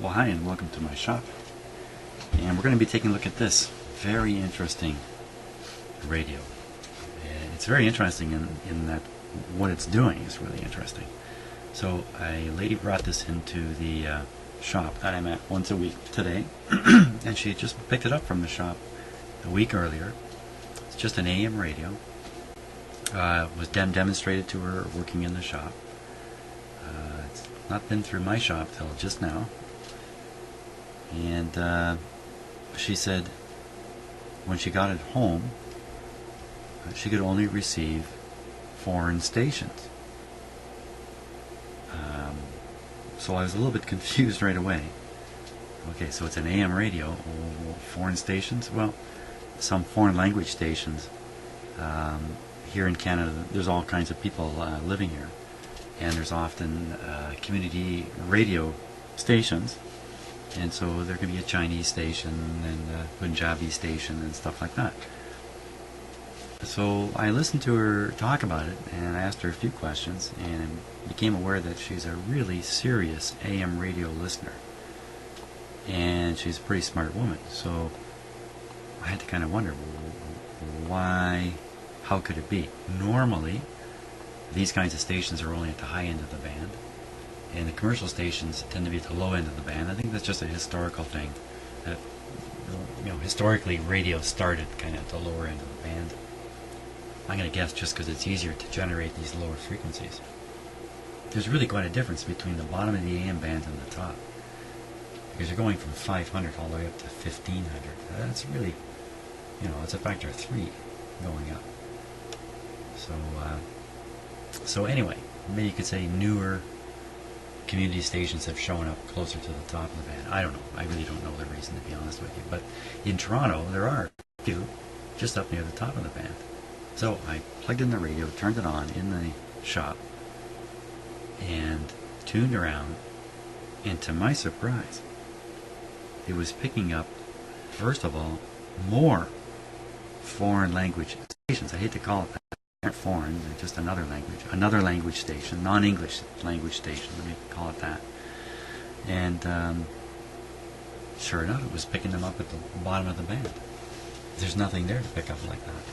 Well, hi and welcome to my shop. And we're going to be taking a look at this very interesting radio. And it's very interesting in that what it's doing is really interesting. So a lady brought this into the shop that I'm at once a week today, and she just picked it up from the shop a week earlier. It's just an AM radio. It was demonstrated to her working in the shop. It's not been through my shop till just now. And she said when she got it home, she could only receive foreign stations. So I was a little bit confused right away. Okay, so it's an AM radio. Foreign stations? Well, some foreign language stations. Here in Canada, there's all kinds of people living here. And there's often community radio stations. And so there can be a Chinese station and a Punjabi station and stuff like that. So I listened to her talk about it, and I asked her a few questions, and became aware that she's a really serious AM radio listener. And she's a pretty smart woman. So I had to kind of wonder, why, how could it be? Normally, these kinds of stations are only at the high end of the band, and the commercial stations tend to be at the low end of the band. I think that's just a historical thing. That, historically, radio started kind of at the lower end of the band. I'm going to guess just because it's easier to generate these lower frequencies. There's really quite a difference between the bottom of the AM band and the top, because you're going from 500 all the way up to 1500. That's really, it's a factor of 3 going up. So anyway, maybe you could say newer community stations have shown up closer to the top of the band. I don't know. I really don't know the reason, to be honest with you. But in Toronto, there are a few just up near the top of the band. So I plugged in the radio, turned it on in the shop, and tuned around, and to my surprise, it was picking up, first of all, more foreign language stations. I hate to call it that. They're foreign, they're just another language station, non-English language station, let me call it that. And sure enough, it was picking them up at the bottom of the band. There's nothing there to pick up like that.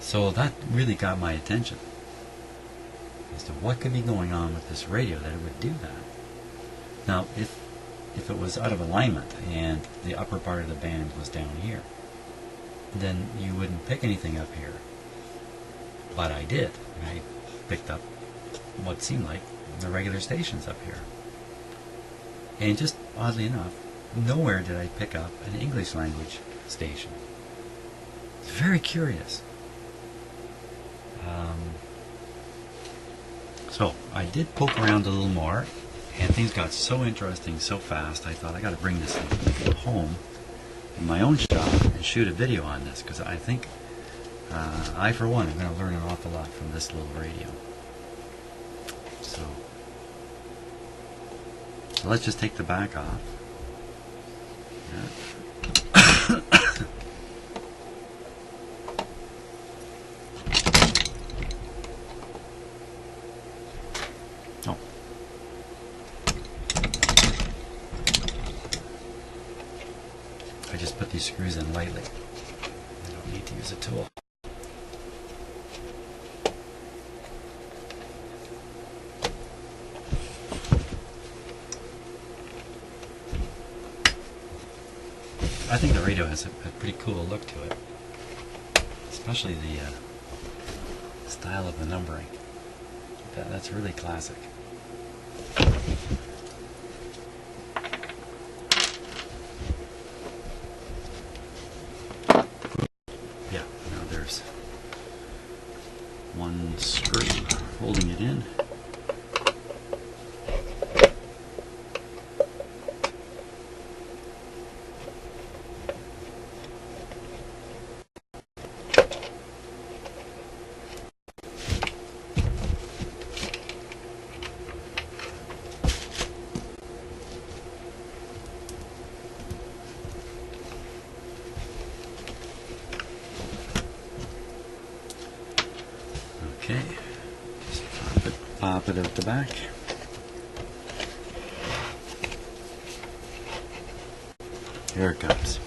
So that really got my attention as to what could be going on with this radio that it would do that. Now, if it was out of alignment and the upper part of the band was down here, then you wouldn't pick anything up here. But I did. I picked up what seemed like the regular stations up here. And just oddly enough, nowhere did I pick up an English language station. It's very curious. So I did poke around a little more, and things got so interesting so fast, I thought I got to bring this home in my own shop and shoot a video on this, because I think I, for one, am going to learn an awful lot from this little radio. So let's just take the back off. Yeah. Oh. I just put these screws in lightly. I don't need to use a tool. I think the radio has a pretty cool look to it, especially the style of the numbering. That's really classic. Yeah, now there's one screw holding it in. Okay, just pop it out the back. Here it comes.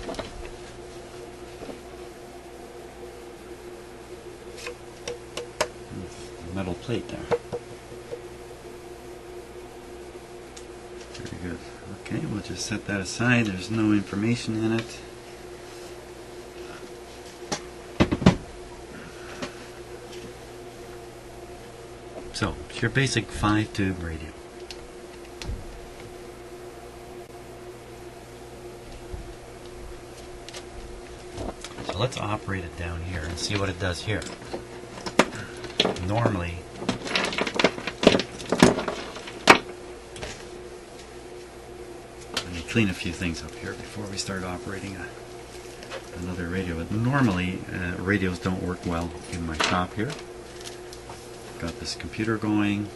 Metal plate there. Very good. Okay, we'll just set that aside. There's no information in it. So, it's your basic 5-tube radio. So let's operate it down here and see what it does here. Normally, let me clean a few things up here before we start operating another radio. But normally, radios don't work well in my shop here. Got this computer going,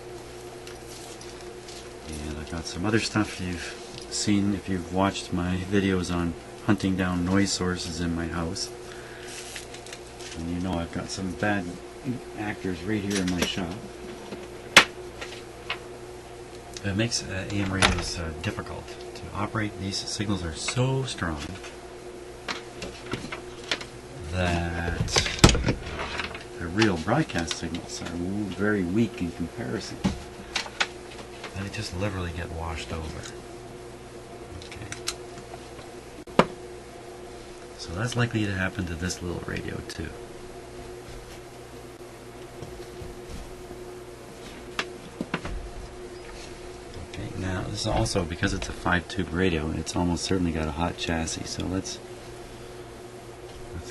and I've got some other stuff you've seen if you've watched my videos on hunting down noise sources in my house. And you know I've got some bad actors right here in my shop. It makes AM radios difficult to operate. These signals are so strong that the real broadcast signals are very weak in comparison. And they just literally get washed over. Okay. So that's likely to happen to this little radio too. Now this is also, because it's a 5-tube radio, it's almost certainly got a hot chassis, so let's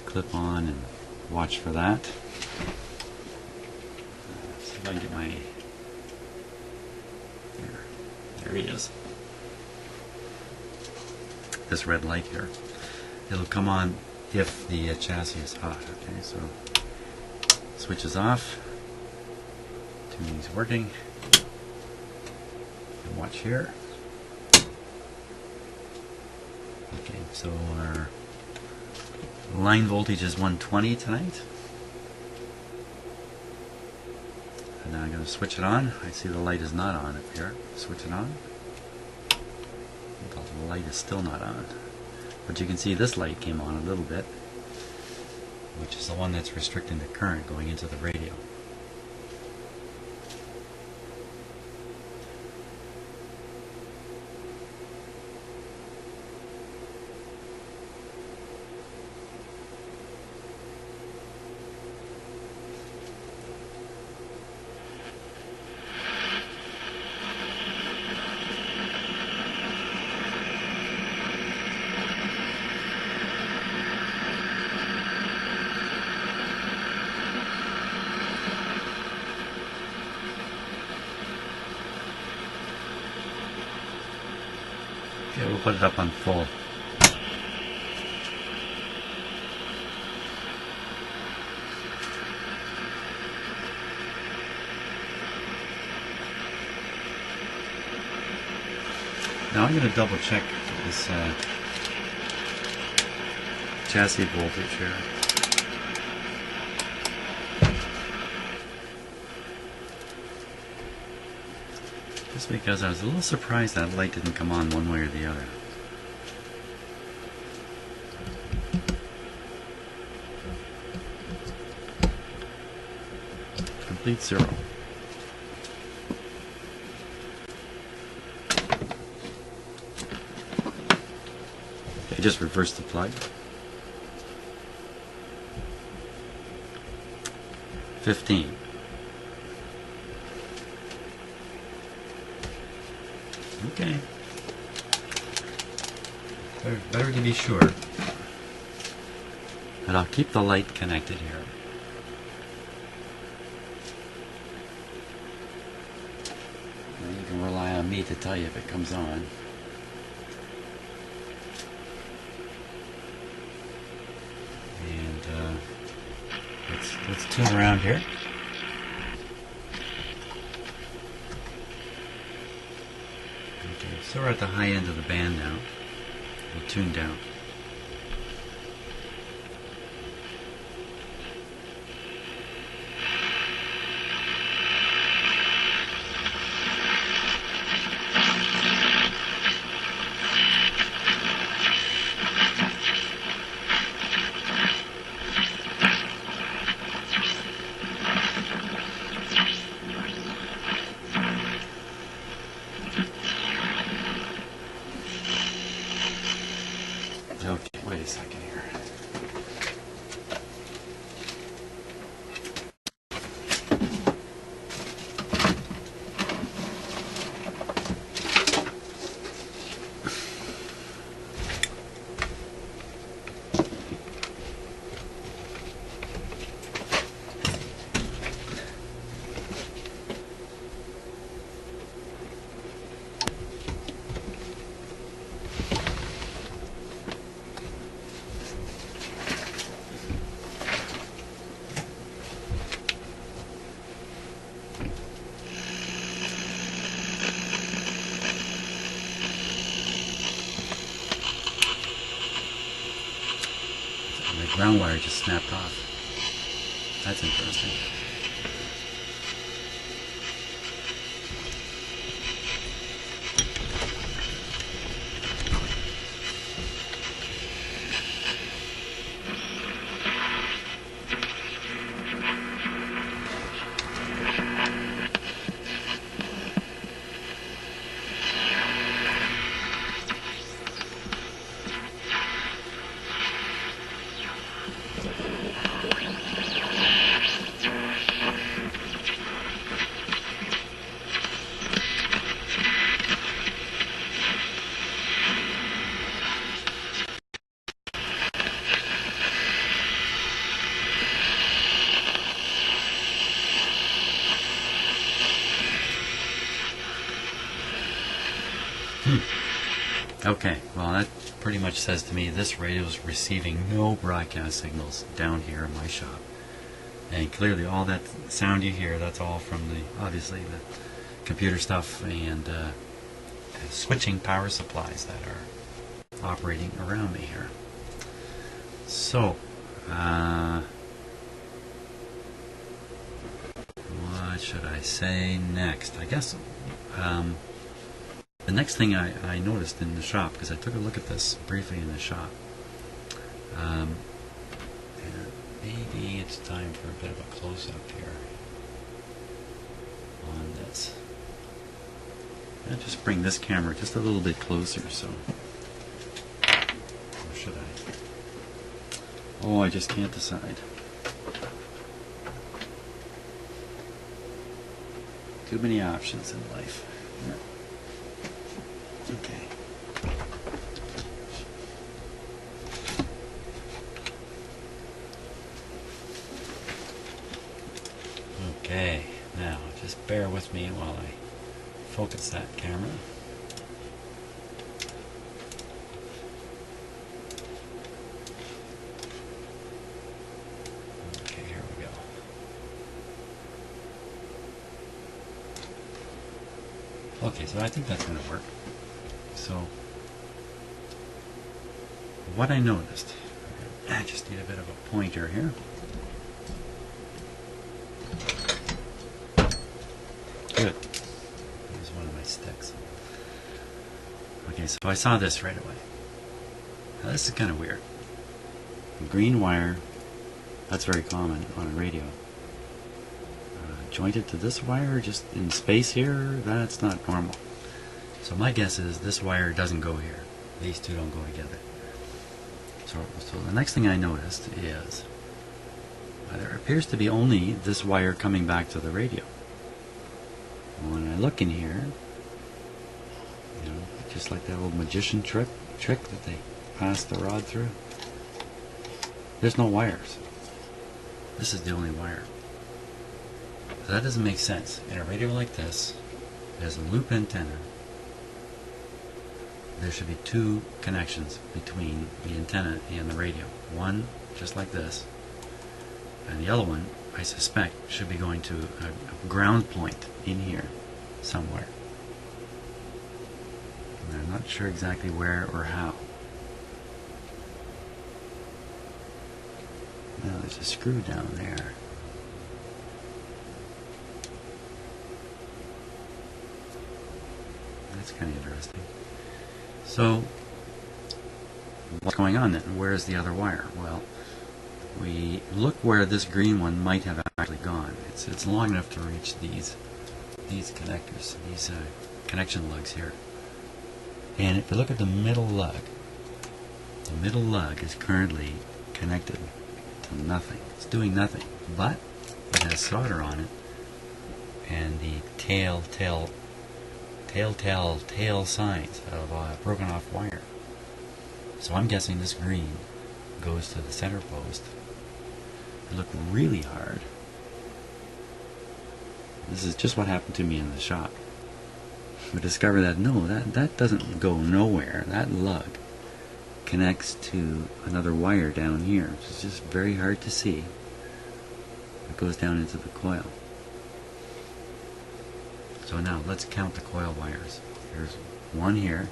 clip on and watch for that. See if I can get my, there he is. This red light here. It'll come on if the chassis is hot. Okay, so switch is off. Tuning's working. Watch here. Okay, so our line voltage is 120 tonight. And now I'm going to switch it on. I see the light is not on up here. Switch it on. The light is still not on. But you can see this light came on a little bit, which is the one that's restricting the current going into the radio. Okay, we'll put it up on full. Now I'm going to double check this chassis voltage here. Just because I was a little surprised that light didn't come on one way or the other. Complete zero. Okay, just reverse the plug. 15. Okay. Better to be sure. And I'll keep the light connected here. And you can rely on me to tell you if it comes on. And let's tune around here. So we're at the high end of the band now. We'll tune down. ground wire just snapped off. That's interesting. Okay, well that pretty much says to me this radio is receiving no broadcast signals down here in my shop. And clearly all that sound you hear, that's all from obviously the computer stuff and switching power supplies that are operating around me here. So, what should I say next? I guess the next thing I noticed in the shop, because I took a look at this briefly in the shop, and maybe it's time for a bit of a close-up here on this. I'll just bring this camera just a little bit closer, so... Or should I? Oh, I just can't decide. Too many options in life. Yeah. Okay. Okay, now just bear with me while I focus that camera. Okay, here we go. Okay, so I think that's going to work. So, what I noticed, I just need a bit of a pointer here. Good. Here's one of my sticks. Okay, so I saw this right away. Now, this is kind of weird. Green wire, that's very common on a radio. Jointed to this wire just in space here, that's not normal. So my guess is this wire doesn't go here. These two don't go together. So the next thing I noticed is there appears to be only this wire coming back to the radio. When I look in here, you know, just like that old magician trick that they pass the rod through, there's no wires. This is the only wire. So that doesn't make sense. In a radio like this, there's a loop antenna. There should be two connections between the antenna and the radio. One, just like this, and the other one, I suspect, should be going to a ground point in here somewhere. And I'm not sure exactly where or how. Now there's a screw down there. That's kind of interesting. So, what's going on then? Where's the other wire? Well, we look where this green one might have actually gone. It's long enough to reach these connectors, these connection lugs here. And if you look at the middle lug is currently connected to nothing. It's doing nothing, but it has solder on it, and the telltale signs of broken off wire. So I'm guessing this green goes to the center post. It looked really hard. This is just what happened to me in the shop. We discovered that no, that doesn't go nowhere. That lug connects to another wire down here, which is just very hard to see. It goes down into the coil. So now let's count the coil wires. There's one here,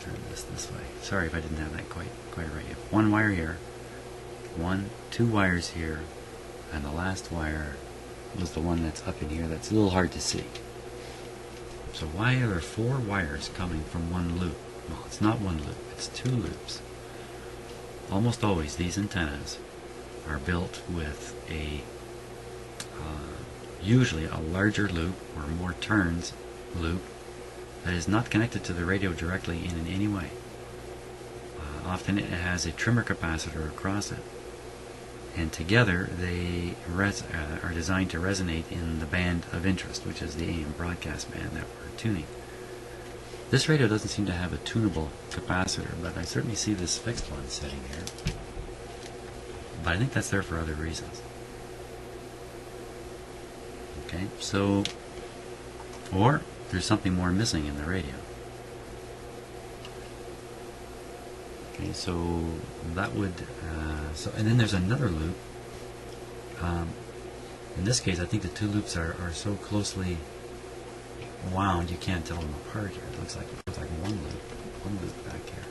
turn this way. Sorry if I didn't have that quite right. You have one wire here, two wires here, and the last wire was the one that's up in here. That's a little hard to see. So why are there 4 wires coming from one loop? Well, it's not one loop, it's 2 loops. Almost always these antennas are built with usually a larger loop or more turns loop that is not connected to the radio directly in any way. Often it has a trimmer capacitor across it, and together they are designed to resonate in the band of interest, which is the AM broadcast band that we're tuning. This radio doesn't seem to have a tunable capacitor, but I certainly see this fixed one sitting here. But I think that's there for other reasons. Okay, so, or there's something more missing in the radio. Okay, so that would, and then there's another loop. In this case, I think the 2 loops are so closely wound you can't tell them apart here. It looks like one loop back here.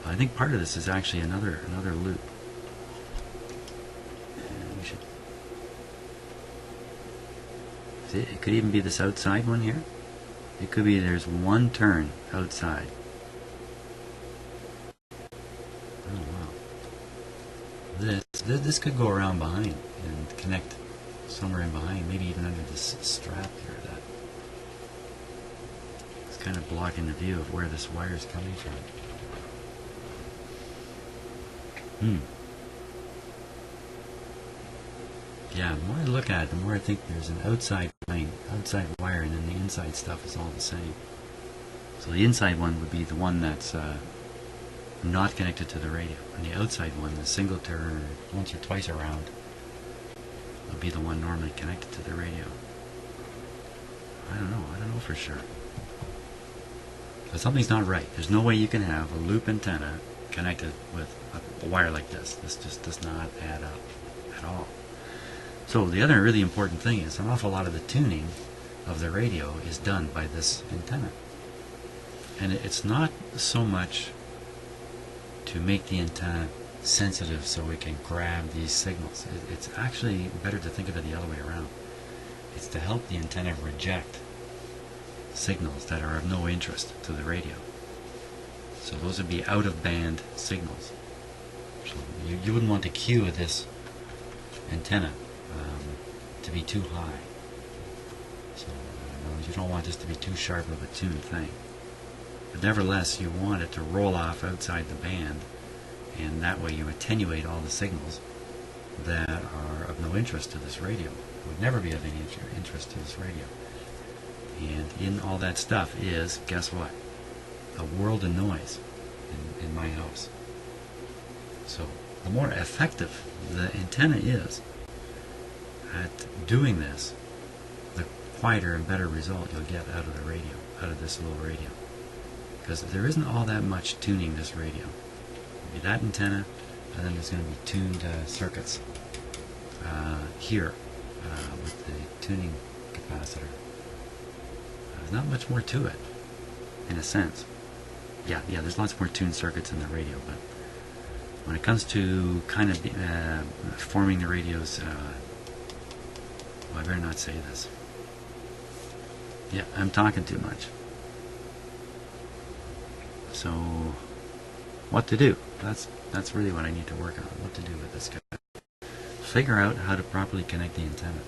I think part of this is actually another loop. And we should see, it could even be this outside one here. It could be there's one turn outside. Oh wow! This could go around behind and connect somewhere in behind, maybe even under this strap here. That it's kind of blocking the view of where this wire is coming from. Yeah, the more I look at it, the more I think there's an outside wire, and then the inside stuff is all the same. So the inside one would be the one that's not connected to the radio, and the outside one, the single turn once or twice around, would be the one normally connected to the radio. I don't know for sure. But something's not right. There's no way you can have a loop antenna connected with a wire like this. This just does not add up at all. So the other really important thing is an awful lot of the tuning of the radio is done by this antenna. And it's not so much to make the antenna sensitive so it can grab these signals. It's actually better to think of it the other way around. It's to help the antenna reject signals that are of no interest to the radio. So those would be out-of-band signals. So you wouldn't want to cue this antenna to be too high. So you don't want this to be too sharp of a tuned thing. But nevertheless, you want it to roll off outside the band, and that way you attenuate all the signals that are of no interest to this radio. Would never be of any interest to this radio. And in all that stuff is, guess what? A world of noise in my house. So the more effective the antenna is at doing this, the quieter and better result you'll get out of the radio, out of this little radio. Because there isn't all that much tuning this radio. It'll be that antenna, and then there's going to be tuned circuits here with the tuning capacitor. There's not much more to it, in a sense. Yeah, there's lots more tuned circuits in the radio, but when it comes to kind of forming the radios, well, I better not say this. Yeah, I'm talking too much. So, what to do? That's really what I need to work on. What to do with this guy? Figure out how to properly connect the antenna.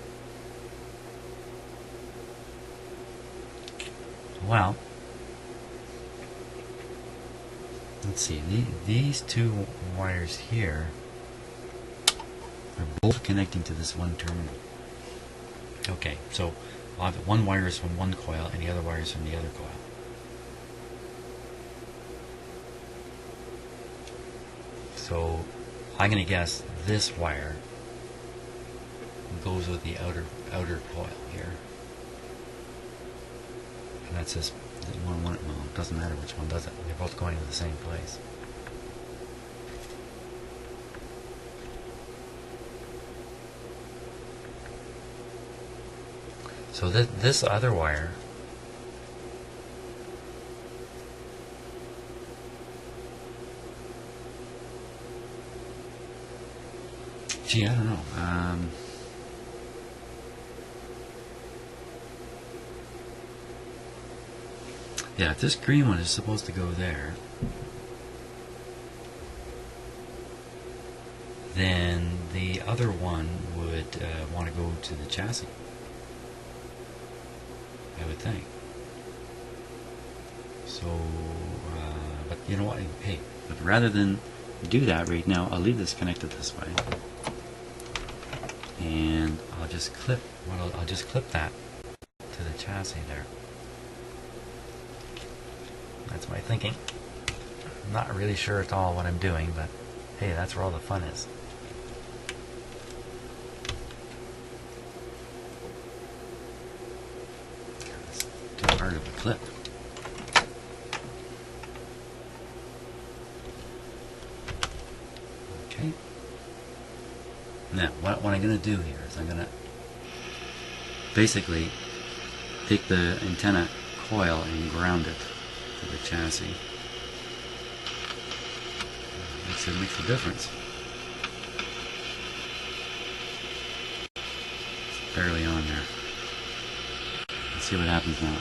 Well, let's see. These 2 wires here are both connecting to this one terminal. Okay, so I'll have one wire is from one coil and the other wire is from the other coil. So I'm going to guess this wire goes with the outer coil here. And that's this one, well, it doesn't matter which one does it. They're both going to the same place. So this other wire Gee, I don't know. Yeah, if this green one is supposed to go there, then the other one would want to go to the chassis, I would think. So, but you know what? Hey, but rather than do that right now, I'll leave this connected this way, and I'll just clip. Well, I'll just clip that to the chassis there. That's my thinking. I'm not really sure at all what I'm doing, but hey, that's where all the fun is. It's too hard of a clip. Okay. Now, what I'm going to do here is I'm going to basically take the antenna coil and ground it to the chassis. Makes a difference. It's barely on there. Let's see what happens now.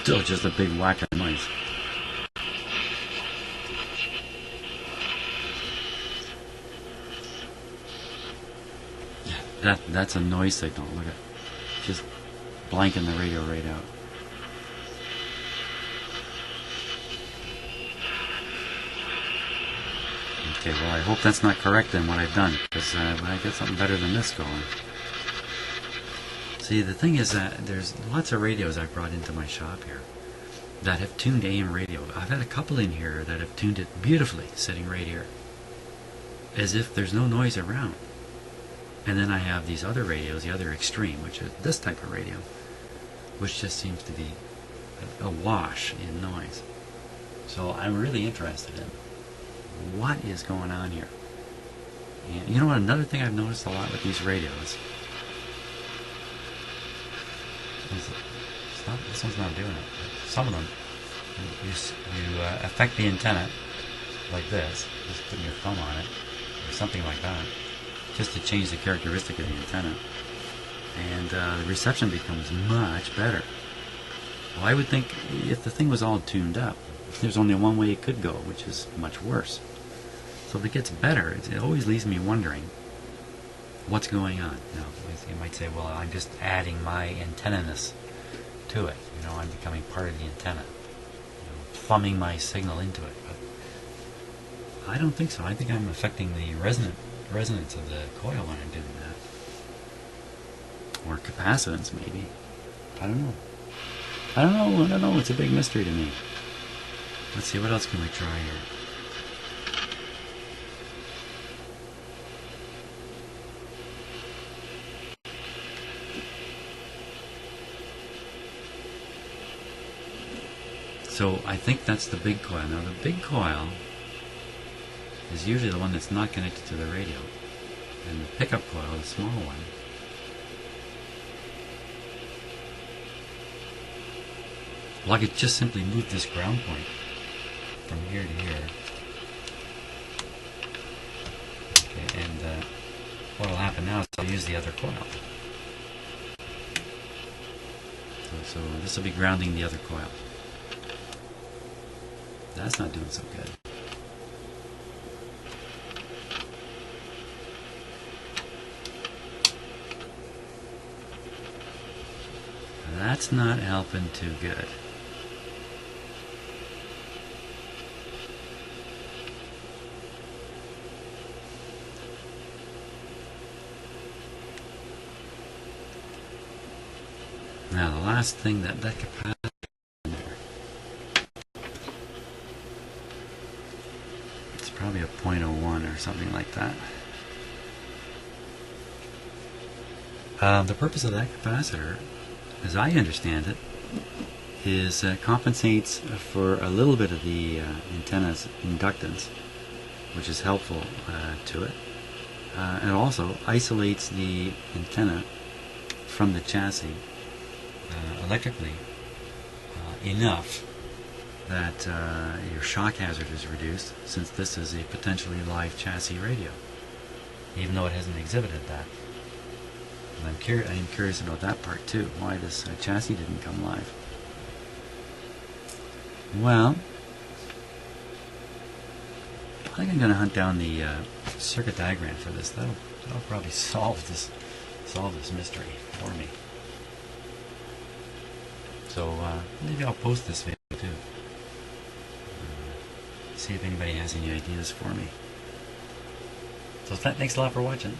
Still just a big whack of noise. That's a noise signal. Look at, just blanking the radio right out. Okay, well I hope that's not correct in what I've done, because I get something better than this going. See, the thing is that there's lots of radios I've brought into my shop here that have tuned AM radio. I've had a couple in here that have tuned it beautifully, sitting right here, as if there's no noise around. And then I have these other radios, the other extreme, which is this type of radio, which just seems to be awash in noise. So I'm really interested in what is going on here. And you know what, another thing I've noticed a lot with these radios, this one's not doing it. Some of them, you affect the antenna like this, just putting your thumb on it, or something like that, just to change the characteristic of the antenna, and the reception becomes much better. Well, I would think if the thing was all tuned up, there's only one way it could go, which is much worse. So if it gets better, it always leaves me wondering what's going on. Now, you might say, well, I'm just adding my antenna-ness to it. You know, I'm becoming part of the antenna, thumbing my signal into it. But I don't think so. I think I'm affecting the resonance of the coil when I'm doing that. Or capacitance, maybe. I don't know. I don't know. It's a big mystery to me. Let's see, what else can we try here? So I think that's the big coil. Now the big coil is usually the one that's not connected to the radio. And the pickup coil, the small one, well, I could just simply move this ground point from here to here. Okay, and what will happen now is I'll use the other coil. So this will be grounding the other coil. That's not doing so good. That's not helping too good. Now the last thing that capacity there, it's probably a 0.01 or something like that. The purpose of that capacitor, as I understand it, is compensates for a little bit of the antenna's inductance, which is helpful to it. And also isolates the antenna from the chassis electrically enough that your shock hazard is reduced, since this is a potentially live chassis radio, even though it hasn't exhibited that. And I'm curious about that part too, why this chassis didn't come live. Well, I think I'm going to hunt down the circuit diagram for this. That'll probably solve this mystery for me. So maybe I'll post this video too. See if anybody has any ideas for me. So thanks a lot for watching.